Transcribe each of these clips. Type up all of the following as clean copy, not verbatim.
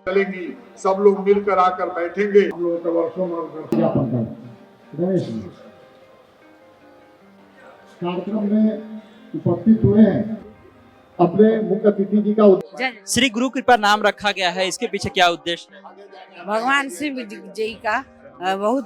चलेंगी, सब लोग मिलकर आकर बैठेंगे। हम लोगों का वर्षों ज्ञापन गणेश जी कार्यक्रम में उपस्थित हुए हैं। अपने मुख्य अतिथि जी का श्री गुरु कृपा नाम रखा गया है, इसके पीछे क्या उद्देश्य है? भगवान शिव जी का बहुत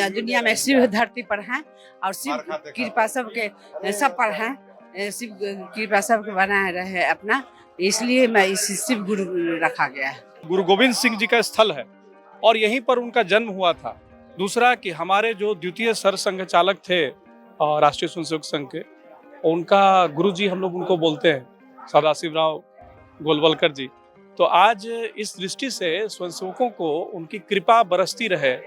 दुनिया में शिव धरती पर हैं और शिव कृपा सबके सब पर हैं। शिव कृपा सबके बनाए रहे अपना, इसलिए मैं इस शिव गुरु रखा गया है। गुरु गोविंद सिंह जी का स्थल है और यहीं पर उनका जन्म हुआ था। दूसरा कि हमारे जो द्वितीय सर संघ चालक थे राष्ट्रीय स्वयंसेवक संघ के, उनका गुरु जी हम लोग उनको बोलते हैं सदाशिवराव गोलवलकर जी। तो आज इस दृष्टि से स्वयंसेवकों को उनकी कृपा बरसती रहे,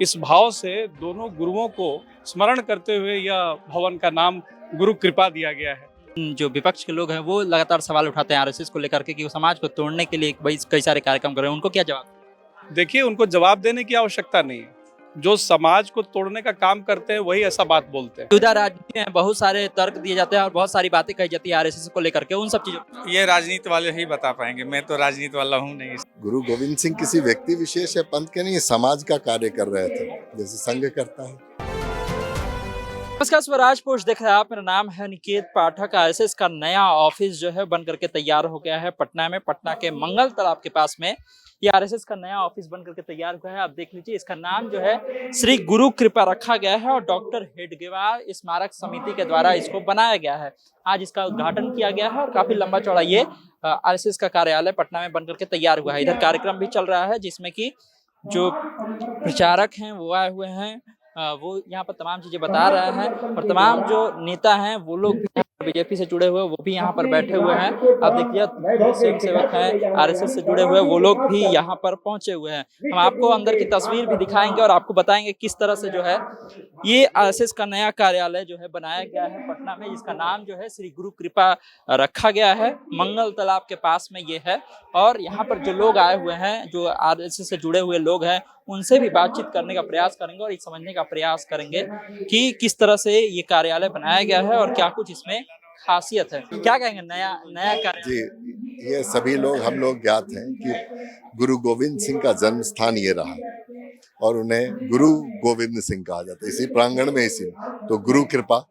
इस भाव से दोनों गुरुओं को स्मरण करते हुए यह भवन का नाम गुरु कृपा दिया गया है। जो विपक्ष के लोग हैं वो लगातार सवाल उठाते हैं आरएसएस को लेकर के कि वो समाज को तोड़ने के लिए कई सारे कार्यक्रम कर रहे हैं, उनको क्या जवाब? देखिए, उनको जवाब देने की आवश्यकता नहीं है। जो समाज को तोड़ने का काम करते हैं वही ऐसा बात बोलते हैं। मौजूदा राजनीति में बहुत सारे तर्क दिए जाते हैं और बहुत सारी बातें कही जाती है आरएसएस को लेकर के, उन सब चीजों ये राजनीति वाले ही बता पाएंगे, मैं तो राजनीति वाला हूँ नहीं। गुरु गोविंद सिंह किसी व्यक्ति विशेष या पंथ के नहीं, समाज का कार्य कर रहे थे जैसे संघ करता है। नमस्कार, स्वराज पोस्ट देख रहे हैं आप, मेरा नाम है निकेत पाठक। आरएसएस का नया ऑफिस जो है बन करके तैयार हो गया है पटना में, पटना के मंगल तालाब के पास में ये आरएसएस का नया ऑफिस बन करके तैयार हुआ है। आप देख लीजिए, इसका नाम जो है श्री गुरु कृपा रखा गया है और डॉक्टर हेडगेवार स्मारक समिति के द्वारा इसको बनाया गया है। आज इसका उद्घाटन किया गया है और काफी लंबा चौड़ा ये आरएसएस का कार्यालय पटना में बन करके तैयार हुआ है। इधर कार्यक्रम भी चल रहा है जिसमें कि जो प्रचारक हैं वो आए हुए हैं, वो यहाँ पर तमाम चीजें बता रहे हैं और तमाम जो नेता हैं वो लोग भी बीजेपी से जुड़े हुए वो भी यहाँ पर बैठे हुए हैं। आप देखिए, स्वयं सेवक हैं आरएसएस से जुड़े हुए वो लोग भी यहाँ पर पहुंचे हुए हैं। हम आपको अंदर की तस्वीर भी दिखाएंगे और आपको बताएंगे किस तरह से जो है ये आरएसएस का नया कार्यालय जो है बनाया गया है पटना में, जिसका नाम जो है श्री गुरु कृपा रखा गया है। मंगल तालाब के पास में ये है और यहाँ पर जो लोग आए हुए हैं, जो आरएसएस से जुड़े हुए लोग हैं, उनसे भी बातचीत करने का प्रयास करेंगे और ये समझने का प्रयास करेंगे कि किस तरह से ये कार्यालय बनाया गया है और क्या कुछ इसमें खासियत है। क्या कहेंगे नया कार्यालय? जी, ये सभी लोग हम लोग ज्ञात हैं कि गुरु गोविंद सिंह का जन्म स्थान ये रहा और उन्हें गुरु गोविंद सिंह कहा जाता है इसी प्रांगण में। इसी तो गुरु कृपा,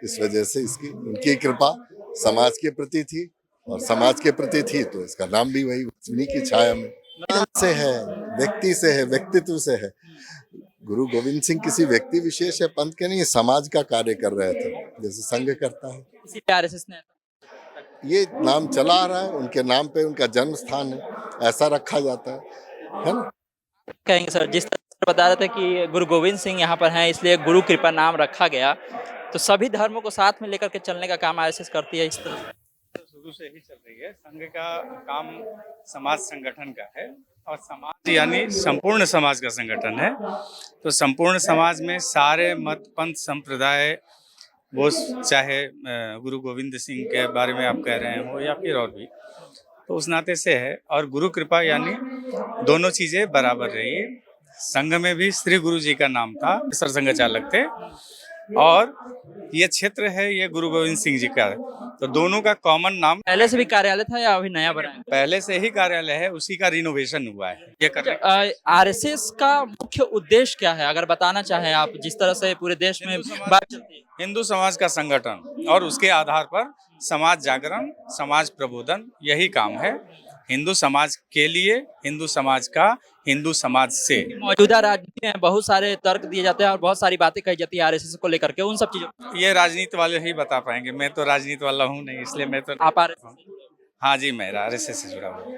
इस वजह से इसकी उनकी कृपा समाज के प्रति थी और समाज के प्रति थी तो इसका नाम भी वही उन्हीं की छाया में से है, व्यक्ति से है, व्यक्तित्व से है। गुरु गोविंद सिंह किसी व्यक्ति विशेष या पंथ के नहीं, समाज का कार्य कर रहे थे जैसे संघ करता है। इसी आरएसएस ने ये नाम चला आ रहा है, उनके नाम पे उनका जन्म स्थान है, ऐसा रखा जाता है ना। कहेंगे सर, जिस तरह से बता रहे थे कि गुरु गोविंद सिंह यहाँ पर हैं इसलिए गुरु कृपा नाम रखा गया, तो सभी धर्मों को साथ में लेकर के चलने का काम आरएसएस करती है। इस तरह शुरू से ही चल रही है। संघ का काम समाज संगठन का है और समाज यानी संपूर्ण समाज का संगठन है। तो संपूर्ण समाज में सारे मत पंथ संप्रदाय, वो चाहे गुरु गोविंद सिंह के बारे में आप कह रहे हो या फिर और भी, तो उस नाते से है। और गुरु कृपा यानी दोनों चीजें बराबर रही। संघ में भी श्री गुरु जी का नाम था, सरसंघ चालक थे, और ये क्षेत्र है ये गुरु गोविंद सिंह जी का, तो दोनों का कॉमन नाम। पहले से भी कार्यालय था या अभी नया बना है? पहले से ही कार्यालय है, उसी का रिनोवेशन हुआ है ये। आरएसएस का मुख्य उद्देश्य क्या है अगर बताना चाहें आप, जिस तरह से पूरे देश में बात चलती है? हिंदू समाज का संगठन और उसके आधार पर समाज जागरण, समाज प्रबोधन, यही काम है। हिंदू समाज के लिए, हिंदू समाज का हिंदू समाज से। मौजूदा राजनीति में बहुत सारे तर्क दिए जाते हैं और बहुत सारी बातें कही जाती है आरएसएस को लेकर के, उन सब चीजों ये राजनीति वाले ही बता पाएंगे, मैं तो राजनीति वाला हूँ नहीं, इसलिए मैं तो। आप हाँ जी, मैं आरएसएस से जुड़ा हूँ।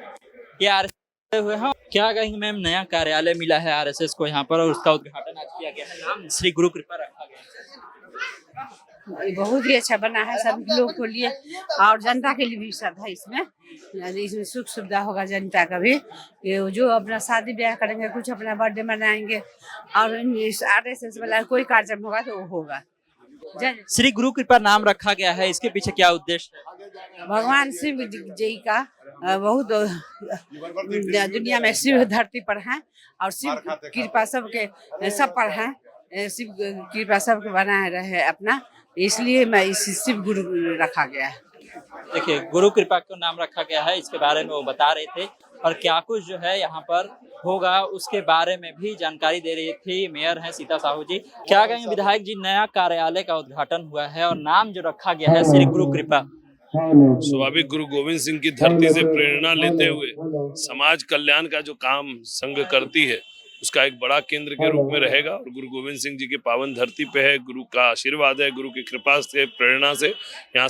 ये आरएसएस हुए हैं। क्या कहेंगे मैम, नया कार्यालय मिला है आरएसएस को यहाँ पर और उसका उद्घाटन आज किया गया है, नाम श्री गुरु कृपा रखा गया है। बहुत ही अच्छा बना है सभी लोग के लिए और जनता के लिए भी सब है इसमें सुख सुविधा होगा जनता का भी। ये जो अपना शादी ब्याह करेंगे, कुछ अपना बर्थडे मनाएंगे और आरएसएस वाला कोई कार्यक्रम होगा तो वो होगा। श्री गुरु कृपा नाम रखा गया है, इसके पीछे क्या उद्देश्य है? भगवान शिव जी का बहुत दुनिया में शिव धरती पर हैं और शिव कृपा सबके सब पर हैं। शिव कृपा सबके बनाए रहे अपना, इसलिए मैं इस शिव गुरु रखा गया है। देखिए, गुरु कृपा को नाम रखा गया है, इसके बारे में वो बता रहे थे और क्या कुछ जो है यहाँ पर होगा उसके बारे में भी जानकारी दे रही थी मेयर हैं सीता साहू जी। क्या कहेंगे विधायक जी, नया कार्यालय का उद्घाटन हुआ है और नाम जो रखा गया है श्री गुरु कृपा। स्वाभाविक गुरु गोविंद सिंह की धरती से प्रेरणा लेते हुए समाज कल्याण का जो काम संघ करती है उसका एक बड़ा केंद्र के रूप में रहेगा और गुरु गोविंद सिंह जी की पावन धरती पे है, गुरु का आशीर्वाद है, गुरु की कृपा से प्रेरणा से यहाँ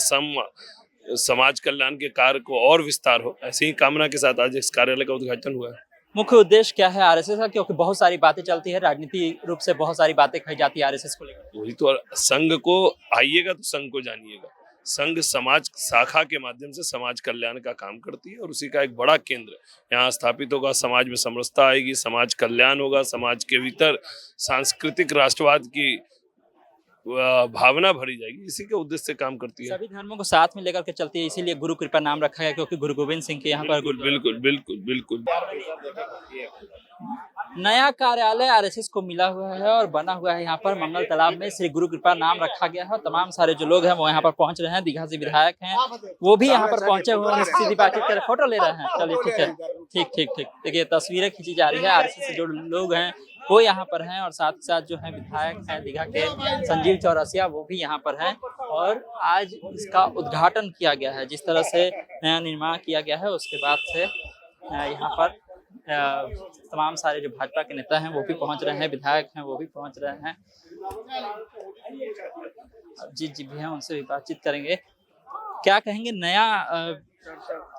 समाज कल्याण के कार्य को और विस्तार हो, ऐसी ही कामना के साथ आज इस कार्यालय का उद्घाटन हुआ है। मुख्य उद्देश्य क्या है आरएसएस का, क्योंकि बहुत सारी बातें चलती है, राजनीतिक रूप से बहुत सारी बातें कही जाती है आरएसएस को लेकर। वही तो, संघ को आइएगा तो संघ को जानिएगा। संघ समाज शाखा के माध्यम से समाज कल्याण का काम करती है और उसी का एक बड़ा केंद्र यहाँ स्थापित होगा। समाज में समरसता आएगी, समाज कल्याण होगा, समाज के भीतर सांस्कृतिक राष्ट्रवाद की भावना भरी जाएगी, इसी के उद्देश्य से काम करती है। सभी धर्मों को साथ में लेकर के चलती है, इसीलिए गुरु कृपा नाम रखा गया, क्योंकि गुरु गोविंद सिंह के यहाँ पर बिल्कुल बिल्कुल बिल्कुल। नया कार्यालय आरएसएस को मिला हुआ है और बना हुआ है यहाँ पर मंगल तालाब में, श्री गुरु कृपा नाम रखा गया है। तमाम सारे जो लोग हैं वो यहाँ पर पहुंच रहे हैं, दीघा से विधायक हैं वो भी यहाँ पर पहुंचे हुए हैं, सीधी बातचीत कर फोटो ले रहे हैं। चलिए ठीक है, ठीक ठीक ठीक। देखिए तस्वीरें खींची जा रही है, आरएसएस से जो लोग हैं वो यहाँ पर हैं और साथ ही साथ जो है विधायक हैं दीघा के संजीव चौरसिया वो भी यहाँ पर हैं और आज इसका उद्घाटन किया गया है। जिस तरह से नया निर्माण किया गया है उसके बाद से यहाँ पर तमाम सारे जो भाजपा के नेता हैं वो भी पहुंच रहे हैं, विधायक हैं वो भी पहुंच रहे हैं। अजीत जी भी हैं, उनसे भी बातचीत करेंगे। क्या कहेंगे नया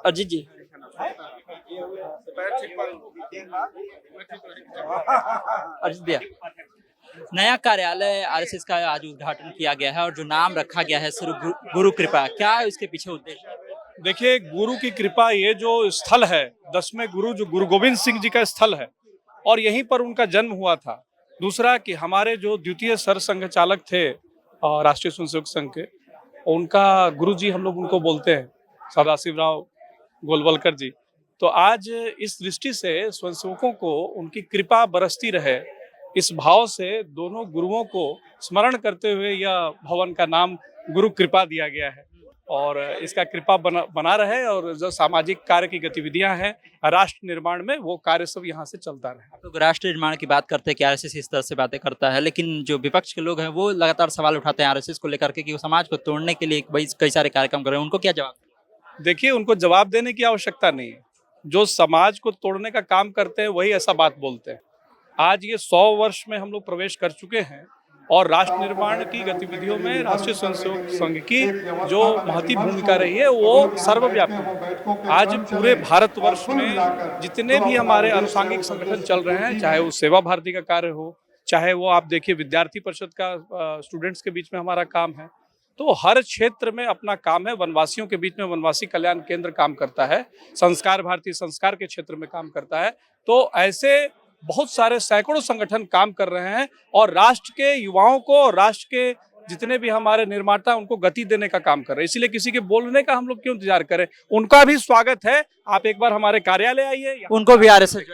अजीत जी? अजीत भैया, नया कार्यालय आरएसएस का आज उद्घाटन किया गया है और जो नाम रखा गया है श्री गुरु कृपा, क्या है इसके पीछे उद्देश्य? देखिए, गुरु की कृपा, ये जो स्थल है 10वें गुरु जो गुरु गोविंद सिंह जी का स्थल है और यहीं पर उनका जन्म हुआ था। दूसरा कि हमारे जो द्वितीय सर संघ चालक थे राष्ट्रीय स्वयंसेवक संघ के, उनका गुरु जी हम लोग उनको बोलते हैं सदाशिवराव गोलवलकर जी। तो आज इस दृष्टि से स्वयंसेवकों को उनकी कृपा बरसती रहे, इस भाव से दोनों गुरुओं को स्मरण करते हुए यह भवन का नाम गुरु कृपा दिया गया है और इसका कृपा बना रहे और जो सामाजिक कार्य की गतिविधियां हैं राष्ट्र निर्माण में, वो कार्य सब यहाँ से चलता रहे। आप लोग राष्ट्र निर्माण की बात करते हैं कि आरएसएस इस तरह से बातें करता है, लेकिन जो विपक्ष के लोग हैं वो लगातार सवाल उठाते हैं आरएसएस को लेकर के कि वो समाज को तोड़ने के लिए कई सारे कार्यक्रम कर रहे हैं, उनको क्या जवाब? देखिए, उनको जवाब देने की आवश्यकता नहीं है। जो समाज को तोड़ने का काम करते हैं वही ऐसा बात बोलते हैं। आज ये 100 वर्ष में हम लोग प्रवेश कर चुके हैं और राष्ट्र निर्माण की गतिविधियों में राष्ट्रीय स्वयंसेवक संघ की जो महती भूमिका रही है वो सर्वव्यापी है। आज पूरे भारतवर्ष में जितने भी हमारे अनुषंगिक संगठन चल रहे हैं, चाहे वो सेवा भारती का कार्य हो, चाहे वो आप देखिए विद्यार्थी परिषद का स्टूडेंट्स के बीच में हमारा काम है, तो हर क्षेत्र में अपना काम है। वनवासियों के बीच में वनवासी कल्याण केंद्र काम करता है, संस्कार भारती संस्कार के क्षेत्र में काम करता है। तो ऐसे बहुत सारे सैकड़ों संगठन काम कर रहे हैं और राष्ट्र के युवाओं को और राष्ट्र के जितने भी हमारे निर्माता उनको गति देने का काम कर रहे हैं। इसलिए किसी के बोलने का हम लोग क्यों इंतजार करें, उनका भी स्वागत है। आप एक बार हमारे कार्यालय आइए, उनको भी आरएसएस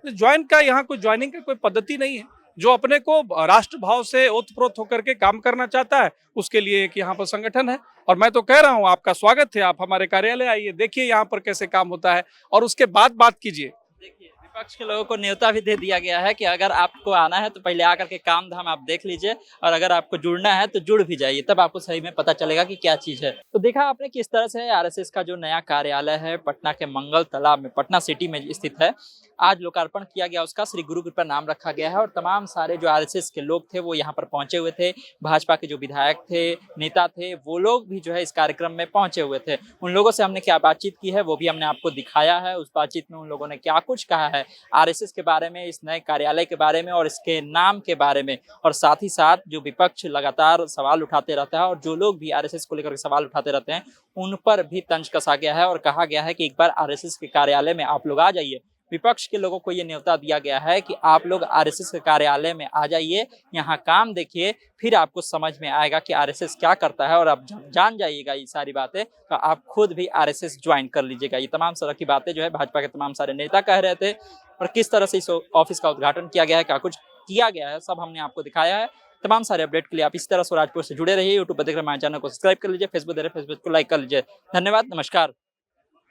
ज्वाइन का, यहाँ कोई ज्वाइनिंग का कोई पद्धति नहीं है। जो अपने को राष्ट्र भाव से ओतप्रोत होकर के काम करना चाहता है उसके लिए एक यहाँ पर संगठन है और मैं तो कह रहा हूँ आपका स्वागत है। आप हमारे कार्यालय आइए, देखिए यहाँ पर कैसे काम होता है और उसके बाद बात कीजिए। देखिए, विपक्ष के लोगों को न्योता भी दे दिया गया है कि अगर आपको आना है तो पहले आकर के काम धाम आप देख लीजिए और अगर आपको जुड़ना है तो जुड़ भी जाइए, तब आपको सही में पता चलेगा कि क्या चीज है। तो देखा आपने किस तरह से आरएसएस का जो नया कार्यालय है पटना के मंगल तालाब में, पटना सिटी में स्थित है, आज लोकार्पण किया गया। उसका श्री गुरु कृपा नाम रखा गया है और तमाम सारे जो आरएसएस के लोग थे वो यहाँ पर पहुंचे हुए थे। भाजपा के जो विधायक थे, नेता थे, वो लोग भी जो है इस कार्यक्रम में पहुंचे हुए थे। उन लोगों से हमने क्या बातचीत की है वो भी हमने आपको दिखाया है। उस बातचीत में उन लोगों ने क्या कुछ कहा है आरएसएस के बारे में, इस नए कार्यालय के बारे में और इसके नाम के बारे में, और साथ ही साथ जो विपक्ष लगातार सवाल उठाते रहता है और जो लोग भी आरएसएस को लेकर सवाल उठाते रहते हैं उन पर भी तंज कसा गया है और कहा गया है कि एक बार आरएसएस के कार्यालय में आप लोग आ जाइए। विपक्ष के लोगों को ये न्योता दिया गया है कि आप लोग आरएसएस के कार्यालय में आ जाइए, यहाँ काम देखिए, फिर आपको समझ में आएगा कि आरएसएस क्या करता है और आप जान जाइएगा ये सारी बातें, तो आप खुद भी आरएसएस ज्वाइन कर लीजिएगा। ये तमाम तरह की बातें जो है भाजपा के तमाम सारे नेता कह रहे थे और किस तरह से इस ऑफिस का उद्घाटन किया गया है, क्या कुछ किया गया है, सब हमने आपको दिखाया है। तमाम सारे अपडेट के लिए आप इस तरह स्वराज पोस्ट से जुड़े रहिए। यूट्यूब पर देख रहे हमारे चैनल को सब्सक्राइब कर लीजिए, फेसबुक देख रहे फेसबुक को लाइक कर लीजिए। धन्यवाद, नमस्कार।